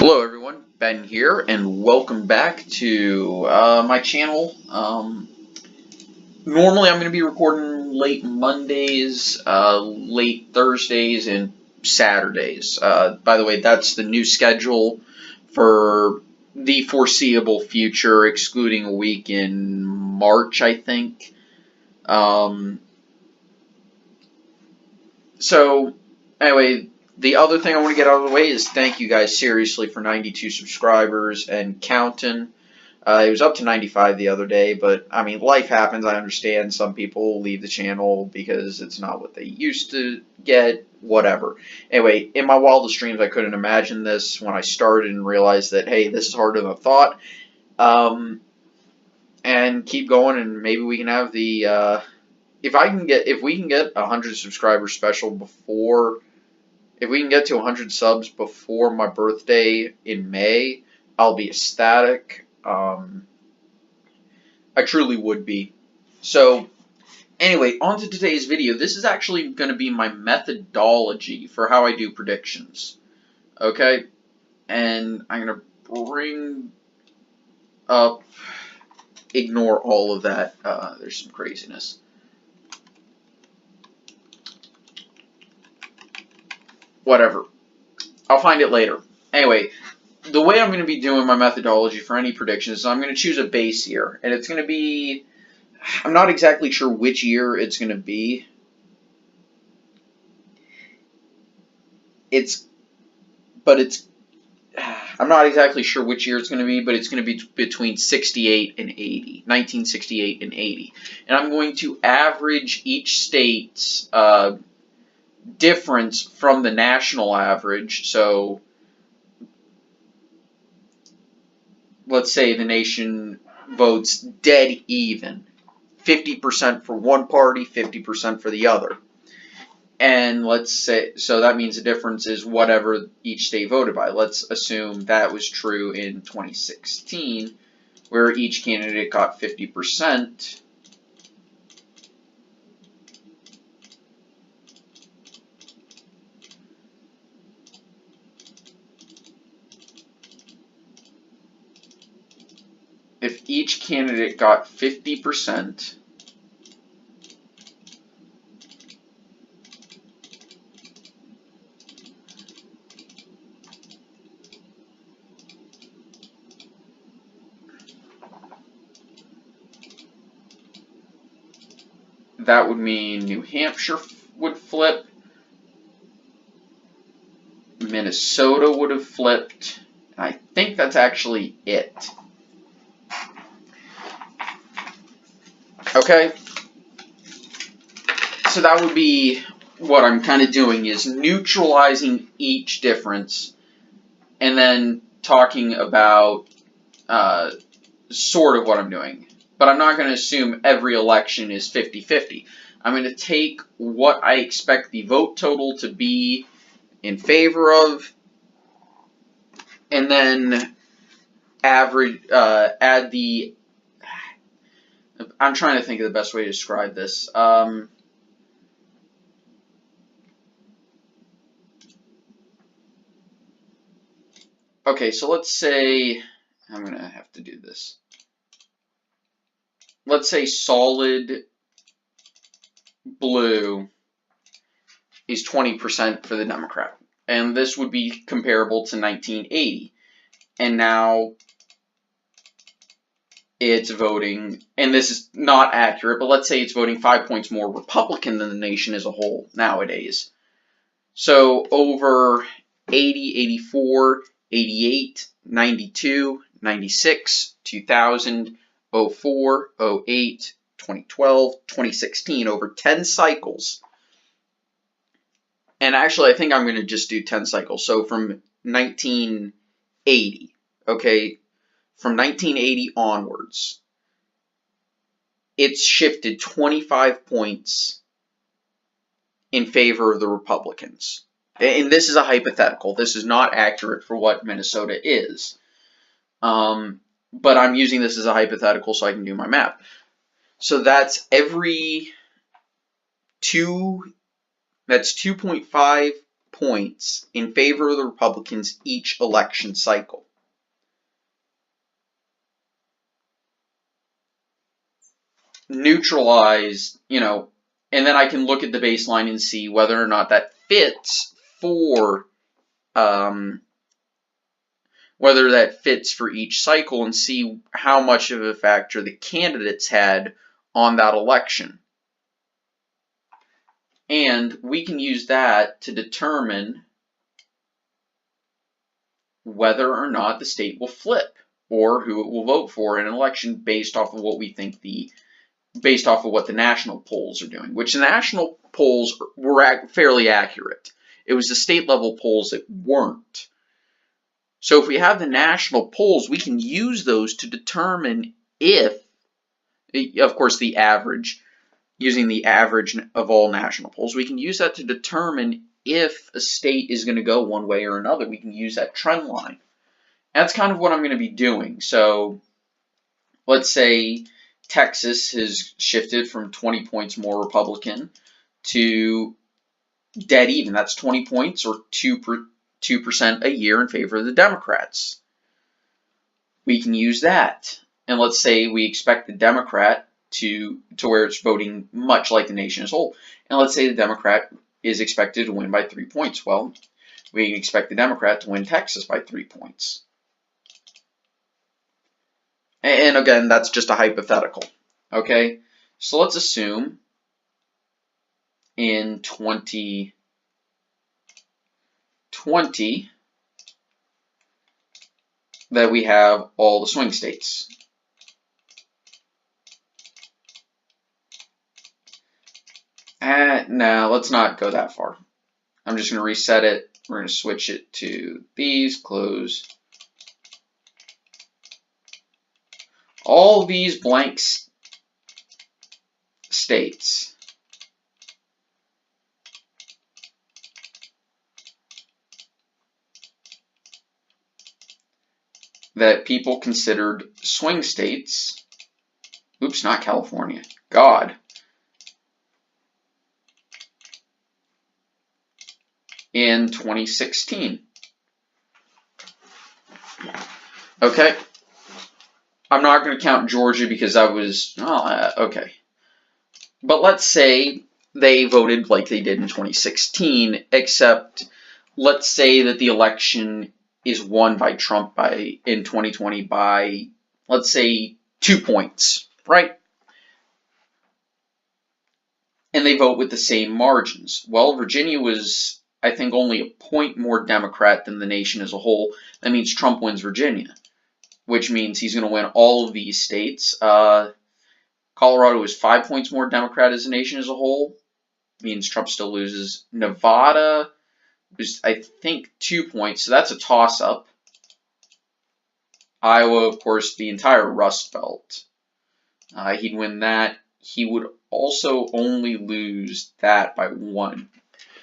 Hello everyone, Ben here, and welcome back to my channel. Normally I'm going to be recording late Mondays, late Thursdays, and Saturdays. By the way, that's the new schedule for the foreseeable future, excluding a week in March, I think. So, anyway, the other thing I want to get out of the way is thank you guys seriously for 92 subscribers and counting. It was up to 95 the other day, but I mean, life happens. I understand some people leave the channel because it's not what they used to get, whatever. Anyway, in my wildest dreams, I couldn't imagine this when I started and realized that, hey, this is harder than I thought. And keep going, and maybe we can have the, if we can get 100 subscribers special before, if we can get to 100 subs before my birthday in May, I'll be ecstatic. I truly would be. So, anyway, on to today's video. This is actually going to be my methodology for how I do predictions. Okay? And I'm going to bring up, ignore all of that. There's some craziness. Whatever. I'll find it later. Anyway, the way I'm going to be doing my methodology for any predictions is I'm going to choose a base year. And it's going to be, I'm not exactly sure which year it's going to be. I'm not exactly sure which year it's going to be, but it's going to be between 68 and 80, 1968 and 80. And I'm going to average each state's difference from the national average. So let's say the nation votes dead even, 50% for one party, 50% for the other. And let's say, so that means the difference is whatever each state voted by. Let's assume that was true in 2016, where each candidate got 50%. If each candidate got 50%, that would mean New Hampshire would flip, Minnesota would have flipped, and I think that's actually it. Okay, so that would be what I'm kind of doing, is neutralizing each difference and then talking about sort of what I'm doing. But I'm not going to assume every election is 50-50. I'm going to take what I expect the vote total to be in favor of, and then average, add the, I'm trying to think of the best way to describe this. Okay, so let's say, I'm going to have to do this. Let's say solid blue is 20% for the Democrat. And this would be comparable to 1980. And now it's voting, and this is not accurate, but let's say it's voting 5 points more Republican than the nation as a whole nowadays. So over 80, 84, 88, 92, 96, 2000, 04, 08, 2012, 2016, over 10 cycles. And actually, I think I'm going to just do 10 cycles. So from 1980, okay, from 1980 onwards, it's shifted 25 points in favor of the Republicans. And this is a hypothetical. This is not accurate for what Minnesota is. But I'm using this as a hypothetical so I can do my math. So that's every that's 2.5 points in favor of the Republicans each election cycle. Neutralize, and then I can look at the baseline and see whether or not that fits for whether that fits for each cycle, and see how much of a factor the candidates had on that election. And we can use that to determine whether or not the state will flip or who it will vote for in an election based off of what we think based off of what the national polls are doing, which the national polls were fairly accurate. It was the state level polls that weren't. So if we have the national polls, we can use those to determine if, of course, the average, using the average of all national polls, we can use that to determine if a state is going to go one way or another. We can use that trend line. That's kind of what I'm going to be doing. So let's say Texas has shifted from 20 points more Republican to dead even. That's 20 points or 2% a year in favor of the Democrats. We can use that. And let's say we expect the Democrat to where it's voting much like the nation as a whole. And let's say the Democrat is expected to win by 3 points. Well, we expect the Democrat to win Texas by 3 points. And again, that's just a hypothetical. Okay? So let's assume in 2020 that we have all the swing states. No, let's not go that far. I'm just going to reset it. We're going to switch it to these, close. All these blank states that people considered swing states. Oops, not California. God. In 2016. Okay. I'm not going to count Georgia because that was, okay. But let's say they voted like they did in 2016, except let's say that the election is won by Trump in 2020 by, let's say, 2 points, right? And they vote with the same margins. Well, Virginia was, I think, only a point more Democrat than the nation as a whole. That means Trump wins Virginia, which means he's going to win all of these states. Colorado is 5 points more Democrat as a nation as a whole. Means Trump still loses. Nevada is, I think, 2 points, so that's a toss-up. Iowa, of course, the entire Rust Belt. He'd win that. He would also only lose that by 1.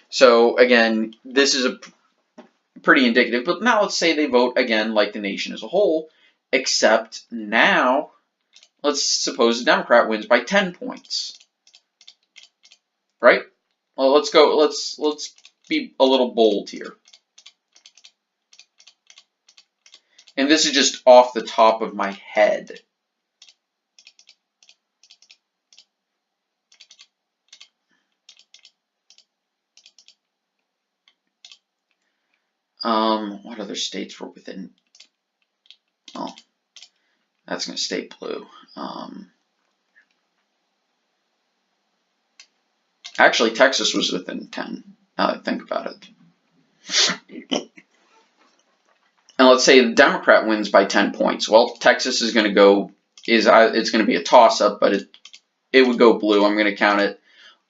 So, again, this is a pretty indicative. But now let's say they vote, again, like the nation as a whole, except now, let's suppose the Democrat wins by 10 points. Right? Well, let's be a little bold here. And this is just off the top of my head. What other states were within? Well, that's going to stay blue. Actually, Texas was within 10, now that I think about it. And let's say the Democrat wins by 10 points. Well, Texas is going to go, it's going to be a toss-up, but it would go blue. I'm going to count it.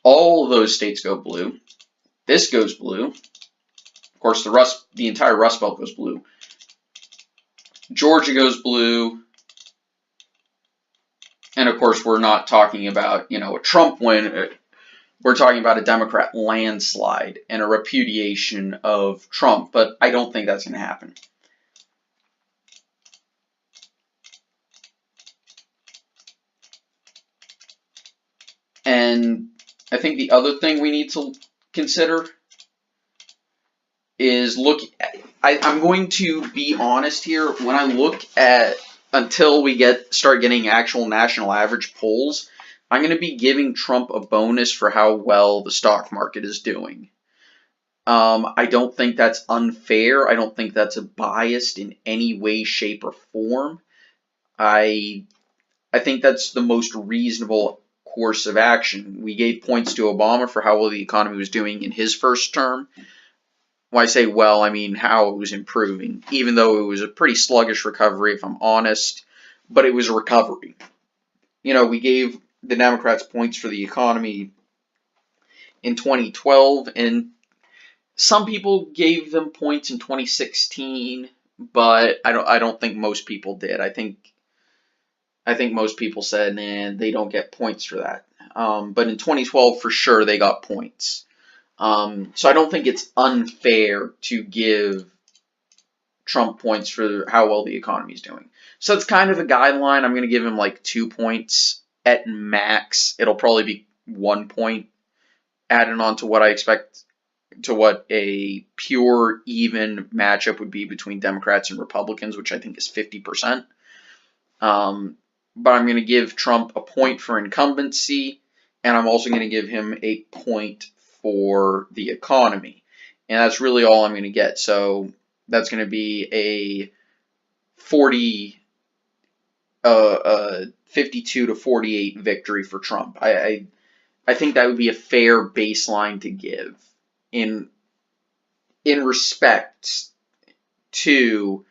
All of those states go blue. This goes blue. Of course, the entire Rust Belt goes blue. Georgia goes blue. And of course, we're not talking about, a Trump win. We're talking about a Democrat landslide and a repudiation of Trump, but I don't think that's going to happen. And I think the other thing we need to consider is look. I'm going to be honest here. When I look at until we start getting actual national average polls, I'm going to be giving Trump a bonus for how well the stock market is doing. I don't think that's unfair. I don't think that's a biased in any way, shape, or form. I I think that's the most reasonable course of action. We gave points to Obama for how well the economy was doing in his first term. When I say well, I mean how it was improving, even though it was a pretty sluggish recovery, if I'm honest, but it was a recovery. We gave the Democrats points for the economy in 2012, and some people gave them points in 2016, but I don't think most people did. I think most people said, nah, they don't get points for that. But in 2012, for sure, they got points. So I don't think it's unfair to give Trump points for how well the economy is doing. So that's kind of a guideline. I'm going to give him like 2 points at max. It'll probably be 1 point added on to what I expect to what a pure even matchup would be between Democrats and Republicans, which I think is 50%. But I'm going to give Trump a point for incumbency, and I'm also going to give him a point for the economy. And that's really all I'm going to get. So that's going to be a 52 to 48 victory for Trump. I think that would be a fair baseline to give in respect to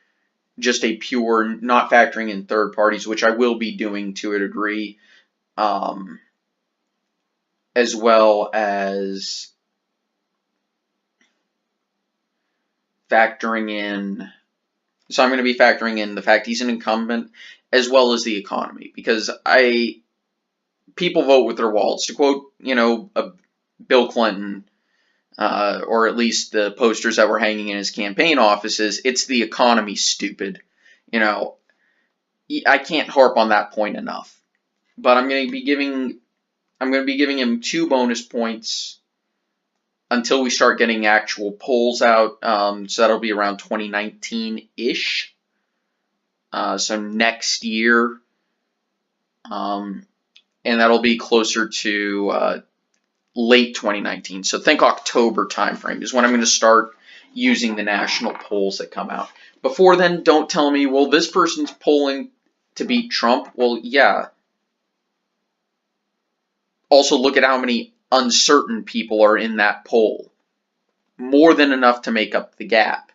just a pure, not factoring in third parties, which I will be doing to a degree, as well as factoring in. So I'm going to be factoring in the fact he's an incumbent as well as the economy, because people vote with their wallets. To quote, Bill Clinton, or at least the posters that were hanging in his campaign offices, it's the economy, stupid. I can't harp on that point enough. But I'm going to be giving him 2 bonus points until we start getting actual polls out. So that'll be around 2019-ish. So next year. And that'll be closer to late 2019. So think October timeframe is when I'm going to start using the national polls that come out. Before then, don't tell me, well, this person's polling to beat Trump. Well, yeah. Also, look at how many uncertain people are in that poll. More than enough to make up the gap.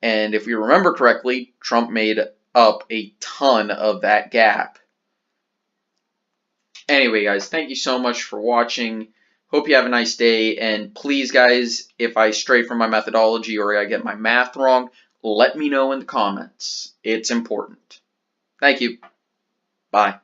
And if we remember correctly, Trump made up a ton of that gap. Anyway, guys, thank you so much for watching. Hope you have a nice day. And please, guys, if I stray from my methodology or I get my math wrong, let me know in the comments. It's important. Thank you. Bye.